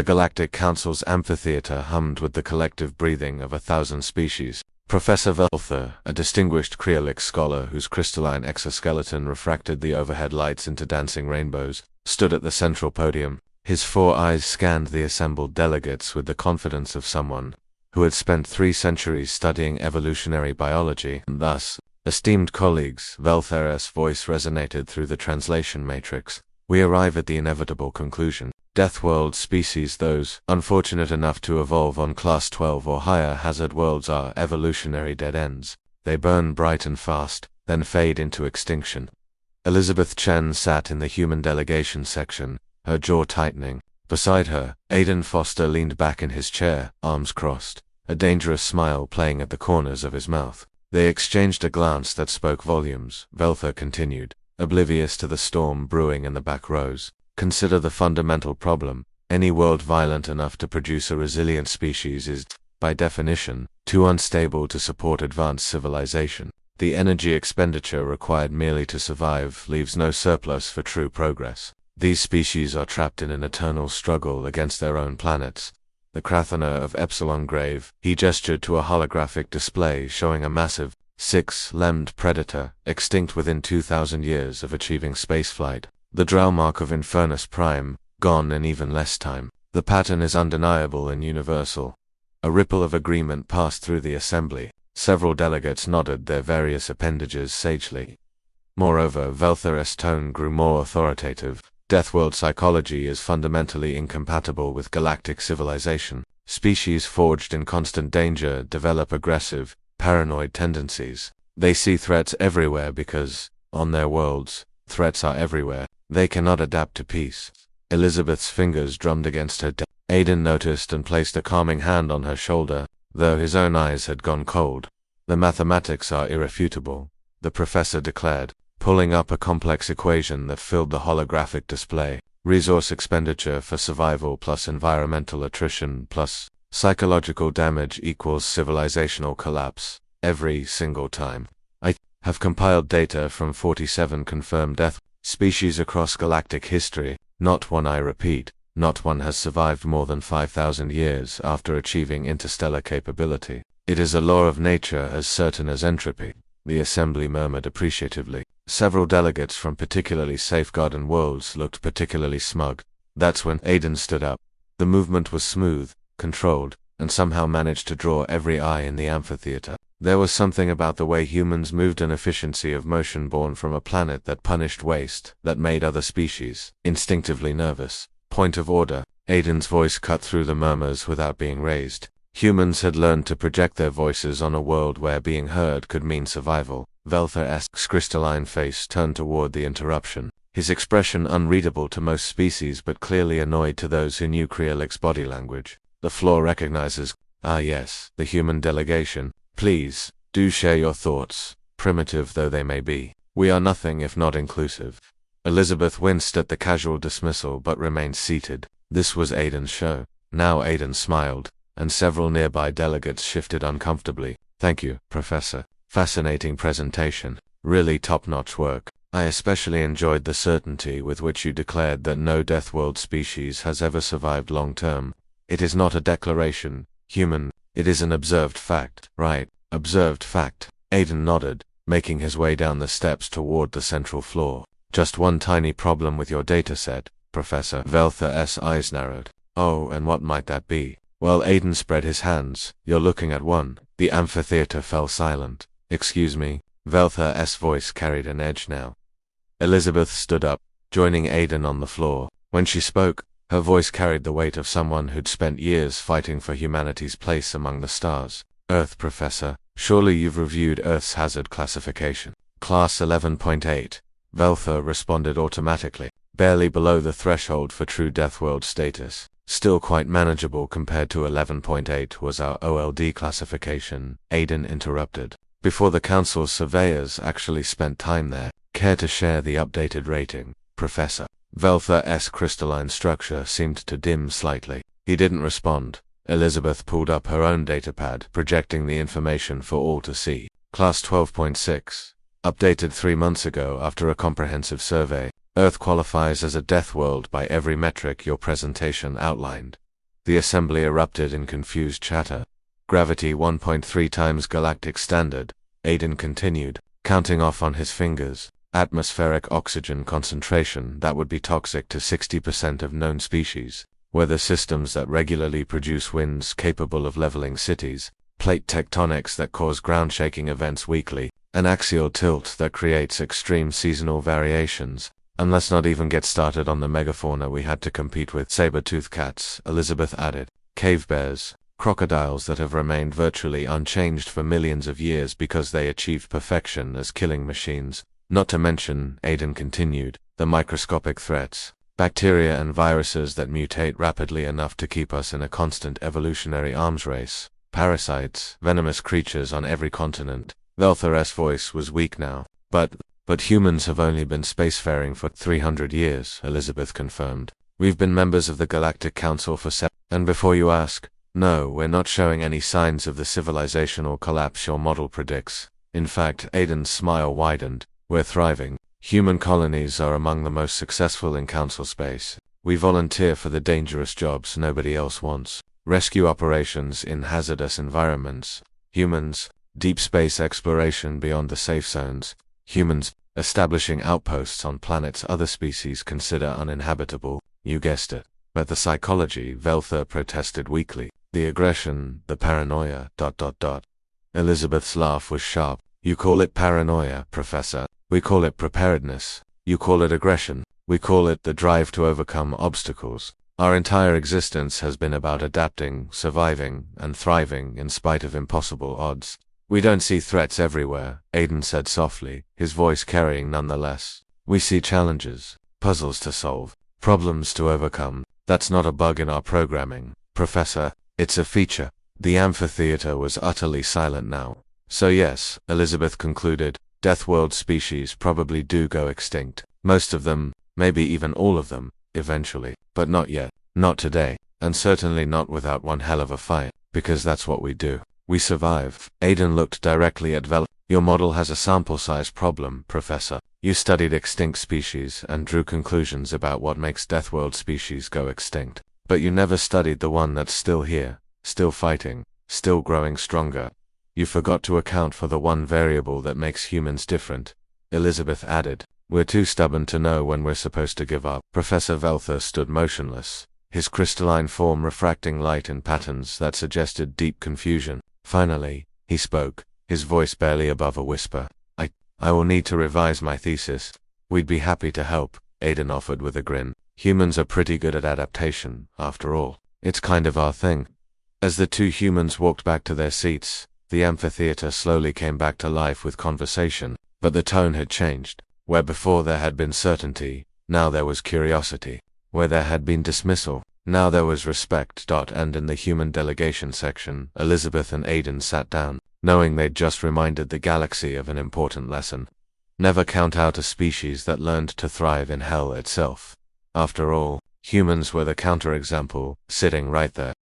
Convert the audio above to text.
The Galactic Council's amphitheater hummed with the collective breathing of 1,000 species. Professor Velther, a distinguished Kreolix scholar whose crystalline exoskeleton refracted the overhead lights into dancing rainbows, stood at the central podium. His 4 eyes scanned the assembled delegates with the confidence of someone who had spent 3 centuries studying evolutionary biology, and thus, esteemed colleagues, Velther's voice resonated through the translation matrix. We arrive at the inevitable conclusion. Deathworld species, those unfortunate enough to evolve on Class 12 or higher hazard worlds, are evolutionary dead ends. They burn bright and fast, then fade into extinction. Elizabeth Chen sat in the human delegation section, her jaw tightening. Beside her, Aidan Foster leaned back in his chair, arms crossed, a dangerous smile playing at the corners of his mouth. They exchanged a glance that spoke volumes. Velther continued, oblivious to the storm brewing in the back rows. Consider the fundamental problem. Any world violent enough to produce a resilient species is, by definition, too unstable to support advanced civilization. The energy expenditure required merely to survive leaves no surplus for true progress. These species are trapped in an eternal struggle against their own planets. The Krathana of Epsilon Grave, he gestured to a holographic display showing a massive, 6-limbed predator, extinct within 2,000 years of achieving spaceflight. The Draumark of Infernus Prime, gone in even less time. The pattern is undeniable and universal. A ripple of agreement passed through the assembly. Several delegates nodded their various appendages sagely. Moreover, Velther's tone grew more authoritative. Deathworld psychology is fundamentally incompatible with galactic civilization. Species forged in constant danger develop aggressive, paranoid tendencies. They see threats everywhere because, on their worlds, threats are everywhere. They cannot adapt to peace. Elizabeth's fingers drummed against her desk. Aidan noticed and placed a calming hand on her shoulder, though his own eyes had gone cold. The mathematics are irrefutable, the professor declared, pulling up a complex equation that filled the holographic display. Resource expenditure for survival plus environmental attrition plus psychological damage equals civilizational collapse, every single time. I have compiled data from 47 confirmed death species across galactic history. Not one, I repeat, not one has survived more than 5,000 years after achieving interstellar capability. It is a law of nature as certain as entropy. The assembly murmured appreciatively. Several delegates from particularly safeguarded worlds looked particularly smug. That's when Aidan stood up. The movement was smooth, controlled, and somehow managed to draw every eye in the amphitheater. There was something about the way humans moved, an efficiency of motion born from a planet that punished waste, that made other species instinctively nervous. Point of order. Aidan's voice cut through the murmurs without being raised. Humans had learned to project their voices on a world where being heard could mean survival. Velther's crystalline face turned toward the interruption, his expression unreadable to most species but clearly annoyed to those who knew Kreolix body language. The floor recognizes. Ah yes, the human delegation. Please, do share your thoughts, primitive though they may be. We are nothing if not inclusive. Elizabeth winced at the casual dismissal but remained seated. This was Aidan's show. Now Aidan smiled, and several nearby delegates shifted uncomfortably. Thank you, Professor. Fascinating presentation. Really top-notch work. I especially enjoyed the certainty with which you declared that no Deathworld species has ever survived long-term. It is not a declaration, human. It is an observed fact, right? Observed fact. Aidan nodded, making his way down the steps toward the central floor. Just one tiny problem with your dataset, Professor. Velther's eyes narrowed. Oh, and what might that be? Well, Aidan spread his hands. You're looking at one. The amphitheater fell silent. Excuse me. Velther's voice carried an edge now. Elizabeth stood up, joining Aidan on the floor. When she spoke, her voice carried the weight of someone who'd spent years fighting for humanity's place among the stars. Earth, Professor. Surely you've reviewed Earth's hazard classification. Class 11.8. Velther responded automatically, barely below the threshold for true Deathworld status. Still quite manageable compared to 11.8 was our OLD classification, Aidan interrupted. Before the Council's surveyors actually spent time there. Care to share the updated rating, Professor? Velther's crystalline structure seemed to dim slightly. He didn't respond. Elizabeth pulled up her own datapad, projecting the information for all to see. Class 12.6. Updated 3 months ago after a comprehensive survey. Earth qualifies as a death world by every metric your presentation outlined. The assembly erupted in confused chatter. Gravity 1.3 times galactic standard, Aiden continued, counting off on his fingers. Atmospheric oxygen concentration that would be toxic to 60% of known species. Weather systems that regularly produce winds capable of leveling cities. Plate tectonics that cause ground-shaking events weekly. An axial tilt that creates extreme seasonal variations. And let's not even get started on the megafauna we had to compete with. Saber-toothed cats, Elizabeth added. Cave bears. Crocodiles that have remained virtually unchanged for millions of years because they achieved perfection as killing machines. Not to mention, Aiden continued, the microscopic threats. Bacteria and viruses that mutate rapidly enough to keep us in a constant evolutionary arms race. Parasites, venomous creatures on every continent. Velthar's voice was weak now. But humans have only been spacefaring for 300 years, Elizabeth confirmed. We've been members of the Galactic Council for and before you ask, no, we're not showing any signs of the civilizational collapse your model predicts. In fact, Aiden's smile widened. We're thriving. Human colonies are among the most successful in council space. We volunteer for the dangerous jobs nobody else wants. Rescue operations in hazardous environments. Humans, deep space exploration beyond the safe zones. Humans, establishing outposts on planets other species consider uninhabitable. You guessed it. But the psychology, Velthar protested weakly. The aggression, the paranoia, ... Elizabeth's laugh was sharp. You call it paranoia, Professor. We call it preparedness. You call it aggression. We call it the drive to overcome obstacles. Our entire existence has been about adapting, surviving, and thriving in spite of impossible odds. We don't see threats everywhere, Aiden said softly, his voice carrying nonetheless. We see challenges, puzzles to solve, problems to overcome. That's not a bug in our programming, Professor. It's a feature. The amphitheater was utterly silent now. So yes, Elizabeth concluded, Deathworld species probably do go extinct. Most of them, maybe even all of them, eventually. But not yet. Not today. And certainly not without one hell of a fight. Because that's what we do. We survive. Aiden looked directly at Vel. Your model has a sample size problem, Professor. You studied extinct species and drew conclusions about what makes Deathworld species go extinct. But you never studied the one that's still here, still fighting, still growing stronger. You forgot to account for the one variable that makes humans different, Elizabeth added. We're too stubborn to know when we're supposed to give up. Professor Velthar stood motionless, his crystalline form refracting light in patterns that suggested deep confusion. Finally, he spoke, his voice barely above a whisper. I will need to revise my thesis. We'd be happy to help, Aiden offered with a grin. Humans are pretty good at adaptation, after all. It's kind of our thing. As the two humans walked back to their seats, the amphitheater slowly came back to life with conversation, but the tone had changed. Where before there had been certainty, now there was curiosity. Where there had been dismissal, now there was respect. And in the human delegation section, Elizabeth and Aiden sat down, knowing they'd just reminded the galaxy of an important lesson. Never count out a species that learned to thrive in hell itself. After all, humans were the counterexample, sitting right there.